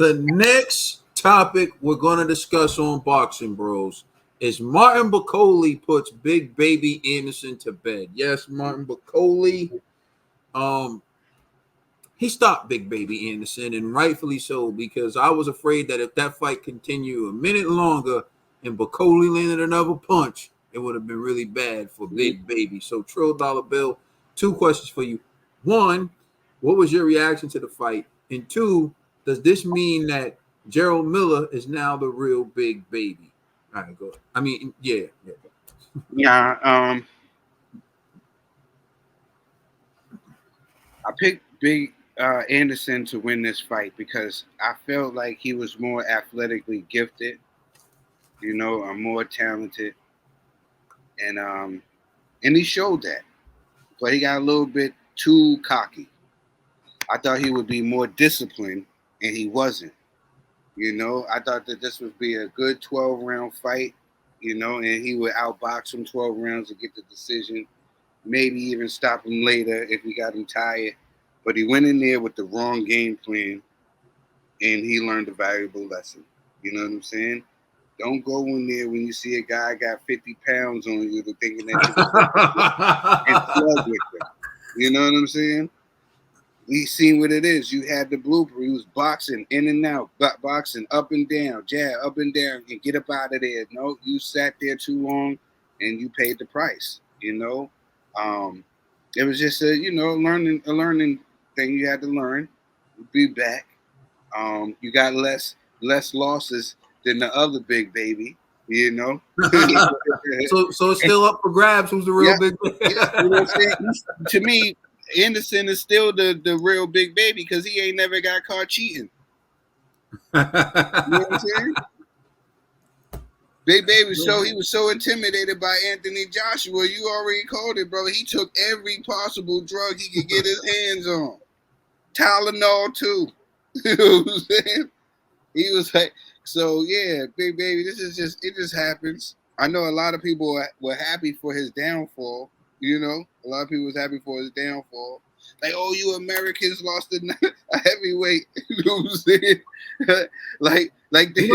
The next topic we're going to discuss on Boxing Bros is Martin Barkole puts Big Baby Anderson to bed. Yes, Martin Barkole. Um, he stopped Big Baby Anderson, and rightfully so, because I was afraid that if that fight continued a minute longer and Barkole landed another punch, it would have been really bad for Big Baby. So, Trill Dollar Bill, two questions for you. One, what was your reaction to the fight? And two, does this mean that Gerald Miller is now the real Big Baby? All right, go ahead. I mean, yeah. Yeah. I picked Big Anderson to win this fight because I felt like he was more athletically gifted, more talented, and he showed that. But he got a little bit too cocky. I thought he would be more disciplined, and he wasn't. I thought that this would be a good 12-round fight, and he would outbox him 12 rounds to get the decision, maybe even stop him later if he got him tired. But he went in there with the wrong game plan, and he learned a valuable lesson. You know what I'm saying? Don't go in there when you see a guy got 50 pounds on you to thinking that you can slug with him. You know what I'm saying? We seen what it is. You had the blooper. He was boxing in and out, boxing up and down, jab up and down, and get up out of there. No, you sat there too long, and you paid the price. It was just a learning thing you had to learn. Be back. You got less losses than the other Big Baby. So it's still up for grabs. Who's the real Big Baby? You know what I'm saying? To me, Anderson is still the real Big Baby because he ain't never got caught cheating. You know what I'm saying? Big Baby, he was so intimidated by Anthony Joshua. You already called it, bro. He took every possible drug he could get his hands on. Tylenol too. You know what I'm saying? He was like, so yeah, Big Baby, it just happens. I know a lot of people were happy for his downfall. A lot of people was happy for his downfall. Like, oh, you Americans lost a heavyweight. You know what I'm saying? You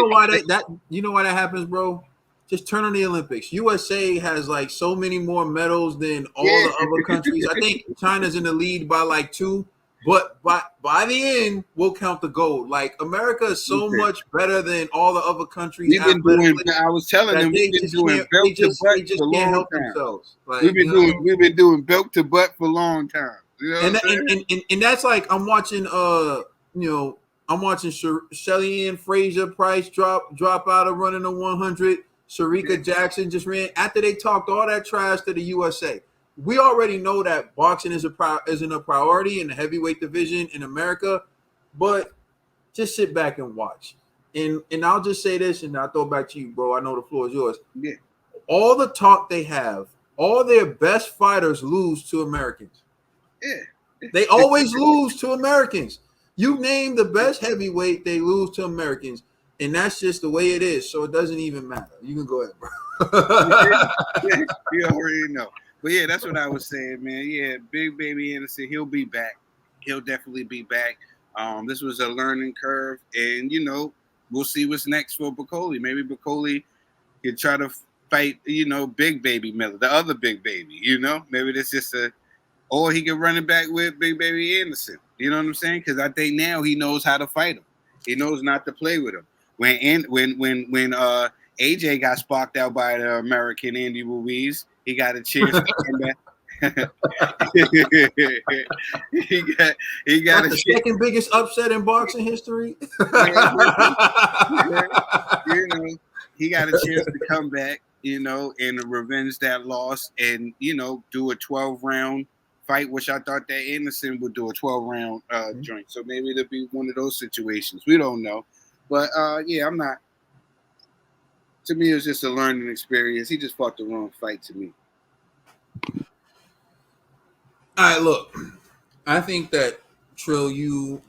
know why that happens, bro? Just turn on the Olympics. USA has like so many more medals than all the other countries. I think China's in the lead by like 2. But by the end, we'll count the gold. Like, America is so much better than all the other countries. We've been doing. I was telling them we've been doing belt to butt for a long time. Like, we've been doing belt to butt for a long time. You know what I'm saying? And that's like I'm watching Shelly Ann Fraser Price drop out of running the 100. Sharika Jackson just ran after they talked all that trash to the USA. We already know that boxing isn't a priority in the heavyweight division in America, but just sit back and watch. And I'll just say this, and I'll throw it back to you, bro. I know the floor is yours. Yeah. All the talk they have, all their best fighters lose to Americans. Yeah. They always lose to Americans. You name the best heavyweight, they lose to Americans. And that's just the way it is. So it doesn't even matter. You can go ahead, bro. You already know. But yeah, that's what I was saying, man. Yeah, Big Baby Anderson, he'll be back. He'll definitely be back. This was a learning curve, and we'll see what's next for Barkole. Maybe Barkole can try to fight, Big Baby Miller, the other Big Baby. Maybe that's just or he can run it back with Big Baby Anderson. You know what I'm saying? Because I think now he knows how to fight him. He knows not to play with him. When AJ got sparked out by the American Andy Ruiz, he got a chance to come back. he got the second biggest upset in boxing history. He got a chance to come back, and revenge that loss, and do a 12-round fight, which I thought that Anderson would do a 12-round joint. So maybe it'll be one of those situations. We don't know, but I'm not. To me, it was just a learning experience. He just fought the wrong fight to me. All right, look, I think that Trill, you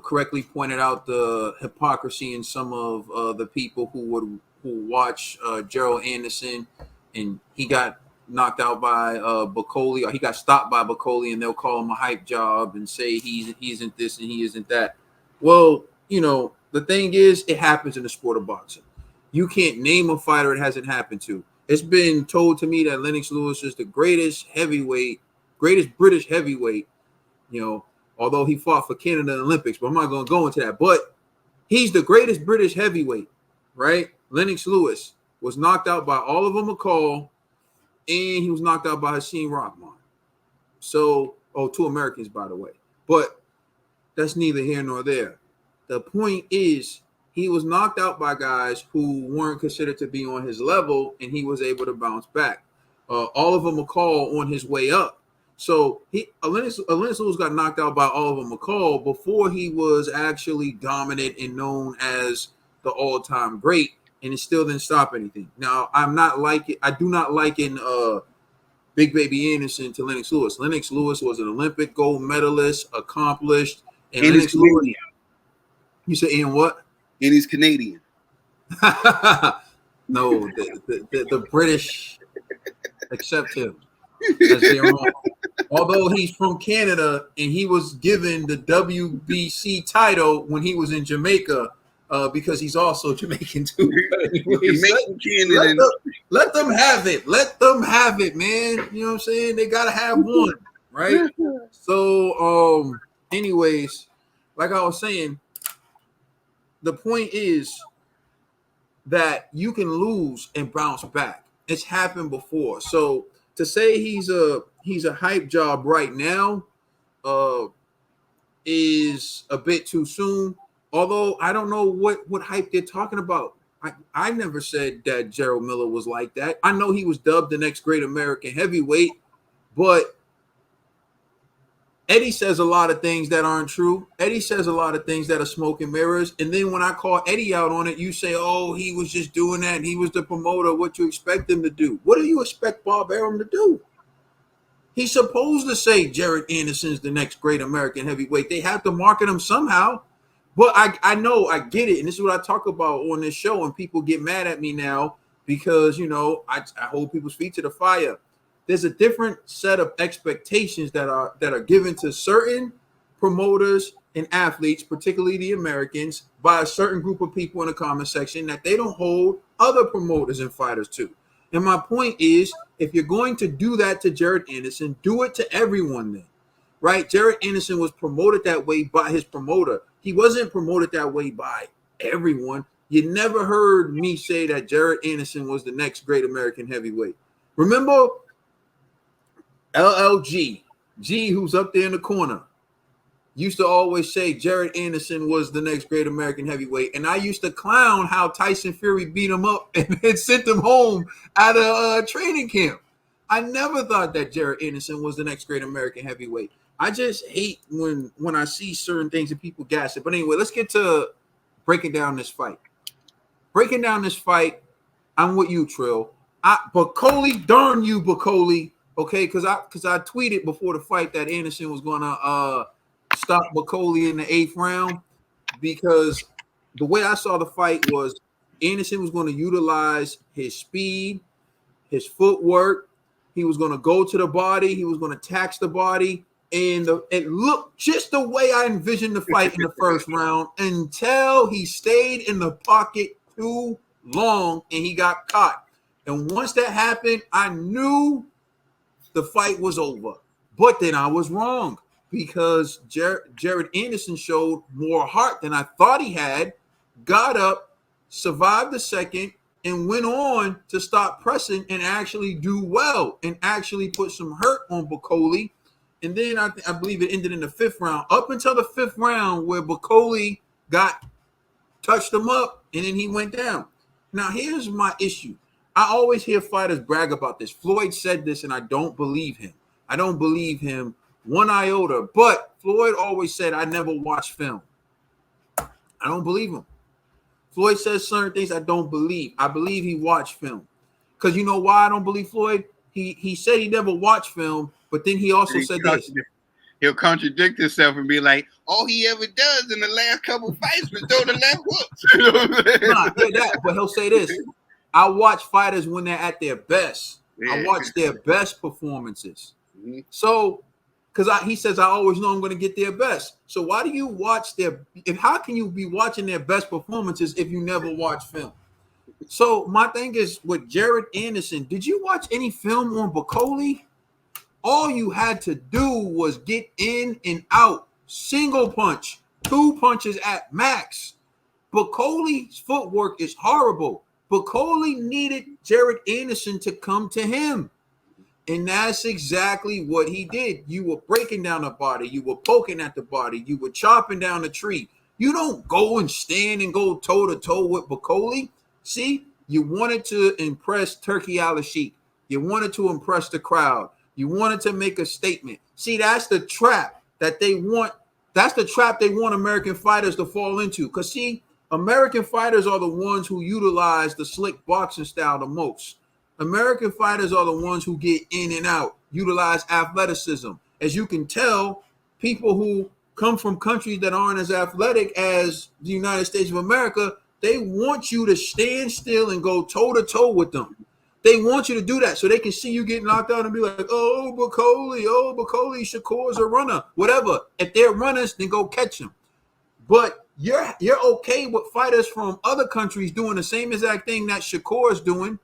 correctly pointed out the hypocrisy in some of the people who watch Gerald Anderson, and he got knocked out by Barkole, or he got stopped by Barkole, and they'll call him a hype job and say he isn't this and he isn't that. Well, the the thing is, it happens in the sport of boxing. You can't name a fighter it hasn't happened to. It's been told to me that Lennox Lewis is the greatest British heavyweight, you know, although he fought for Canada in the Olympics, but I'm not going to go into that. But he's the greatest British heavyweight, right? Lennox Lewis was knocked out by Oliver McCall, and he was knocked out by Hakeem Rahman. So, two Americans, by the way. But that's neither here nor there. The point is, he was knocked out by guys who weren't considered to be on his level, and he was able to bounce back. Oliver McCall on his way up. So Lennox Lewis got knocked out by Oliver McCall before he was actually dominant and known as the all-time great, and it still didn't stop anything. Now, I do not liken Big Baby Anderson to Lennox Lewis. Lennox Lewis was an Olympic gold medalist, accomplished, and Lennox Lewis. You say Ian what? And he's Canadian. No, the British accept him as their own. Although he's from Canada and he was given the WBC title when he was in Jamaica, because he's also Jamaican too. Let them have it. Let them have it, man. You know what I'm saying? They gotta have one, right? So, anyways, like I was saying, the point is that you can lose and bounce back. It's happened before. So to say he's a hype job right now is a bit too soon. Although I don't know what hype they're talking about. I never said that Gerald Miller was like that. I know he was dubbed the next great American heavyweight, but Eddie says a lot of things that aren't true. Eddie says a lot of things that are smoke and mirrors. And then when I call Eddie out on it, you say, oh, he was just doing that. He was the promoter. What you expect him to do? What do you expect Bob Arum to do? He's supposed to say Jared Anderson's the next great American heavyweight. They have to market him somehow. But I know, I get it. And this is what I talk about on this show. And people get mad at me now because, you know, I hold people's feet to the fire. There's a different set of expectations that are given to certain promoters and athletes, particularly the Americans, by a certain group of people in the comment section that they don't hold other promoters and fighters to. And my point is, if you're going to do that to Jared Anderson, do it to everyone then, right? Jared Anderson was promoted that way by his promoter. He wasn't promoted that way by everyone. You never heard me say that Jared Anderson was the next great American heavyweight. Remember LLG, G, who's up there in the corner, used to always say Jared Anderson was the next great American heavyweight. And I used to clown how Tyson Fury beat him up and sent him home at a training camp. I never thought that Jared Anderson was the next great American heavyweight. I just hate when I see certain things and people gas it. But anyway, let's get to breaking down this fight. Breaking down this fight, I'm with you, Trill. Barkole, darn you, Barkole. Okay, because I tweeted before the fight that Anderson was gonna stop Barkole in the 8th round, because the way I saw the fight was Anderson was going to utilize his speed, his footwork. He was going to go to the body. He was going to tax the body, and it looked just the way I envisioned the fight in the first round until he stayed in the pocket too long and he got caught. And once that happened, I knew the fight was over. But then I was wrong, because Jared Anderson showed more heart than I thought he had, got up, survived the second, and went on to stop pressing and actually do well and actually put some hurt on Barkole. And then I believe it ended in the 5th round, up until the 5th round where Barkole touched him up and then he went down. Now, here's my issue. I always hear fighters brag about this. Floyd said this, and I don't believe him. I don't believe him one iota. But Floyd always said, I never watch film. I don't believe him. Floyd says certain things I don't believe. I believe he watched film. Because you know why I don't believe Floyd? He said he never watched film, but then he also said this. He'll contradict himself and be like, all he ever does in the last couple fights was throw the left hooks. You know what I'm saying? But he'll say this. I watch fighters when they're at their best. Yeah. I watch their best performances. Mm-hmm. So because he says, I always know I'm going to get their best. So why do you watch how can you be watching their best performances if you never watch film? So my thing is with Jared Anderson, did you watch any film on Barkole? All you had to do was get in and out, single punch, 2 punches at max. Barkole's footwork is horrible. Barkole needed Jared Anderson to come to him. And that's exactly what he did. You were breaking down the body. You were poking at the body. You were chopping down the tree. You don't go and stand and go toe-to-toe with Barkole. See, you wanted to impress Turkey Al-Sheikh. You wanted to impress the crowd. You wanted to make a statement. See, that's the trap that they want. That's the trap they want American fighters to fall into. Because, see, American fighters are the ones who utilize the slick boxing style the most. American fighters are the ones who get in and out, utilize athleticism. As you can tell, people who come from countries that aren't as athletic as the United States of America, they want you to stand still and go toe-to-toe with them. They want you to do that so they can see you get knocked out and be like, oh, Barkole, Shakur's a runner, whatever. If they're runners, then go catch them. But you're okay with fighters from other countries doing the same exact thing that Shakur is doing.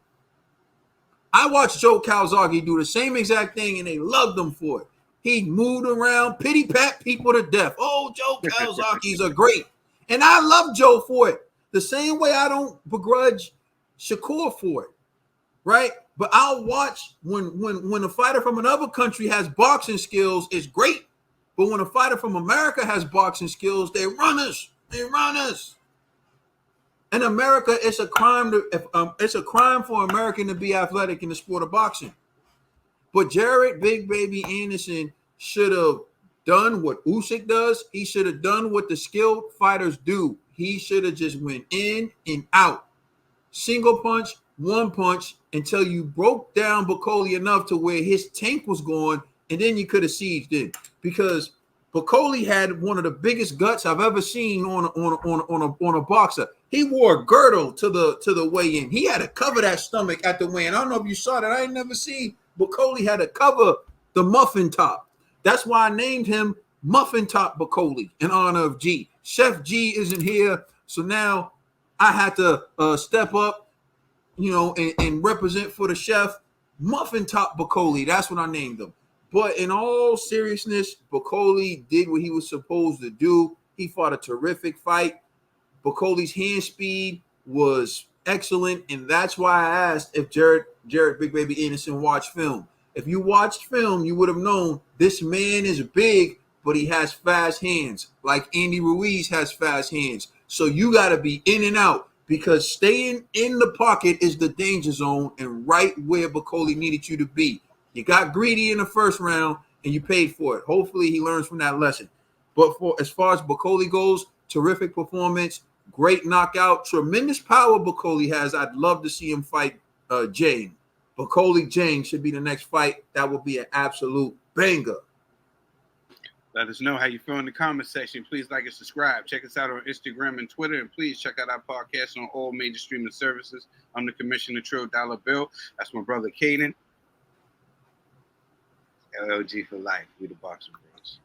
I watched Joe Calzaghe do the same exact thing, and they loved him for it. He moved around, pity-pat people to death. Oh, Joe Calzaghe's a great. And I love Joe for it. The same way I don't begrudge Shakur for it, right? But I'll watch when a fighter from another country has boxing skills, it's great. But when a fighter from America has boxing skills, they're runners. They're runners. In America, it's a crime for American to be athletic in the sport of boxing. But Jared Big Baby Anderson should have done what Usyk does. He should have done what the skilled fighters do. He should have just went in and out, single punch, 1 punch, until you broke down Barkole enough to where his tank was gone, and then you could have sieged in. Because Barkole had one of the biggest guts I've ever seen on a boxer. He wore a girdle to the weigh-in. He had to cover that stomach at the weigh-in. I don't know if you saw that. I ain't never seen Barkole had to cover the muffin top. That's why I named him Muffin Top Barkole in honor of G. Chef G isn't here, so now I had to step up, and represent for the chef. Muffin Top Barkole. That's what I named him. But in all seriousness, Barkole did what he was supposed to do. He fought a terrific fight. Barkole's hand speed was excellent, and that's why I asked if Jared Big Baby Anderson watched film. If you watched film, you would have known this man is big, but he has fast hands, like Andy Ruiz has fast hands. So you got to be in and out, because staying in the pocket is the danger zone and right where Barkole needed you to be. You got greedy in the first round, and you paid for it. Hopefully, he learns from that lesson. But as far as Barkole goes, terrific performance, great knockout, tremendous power Barkole has. I'd love to see him fight Jane. Barkole Jane should be the next fight. That would be an absolute banger. Let us know how you feel in the comment section. Please like and subscribe. Check us out on Instagram and Twitter. And please check out our podcast on all major streaming services. I'm the Commissioner Trill Dollar Bill. That's my brother Caden. LLG for life. We the Boxing Bros.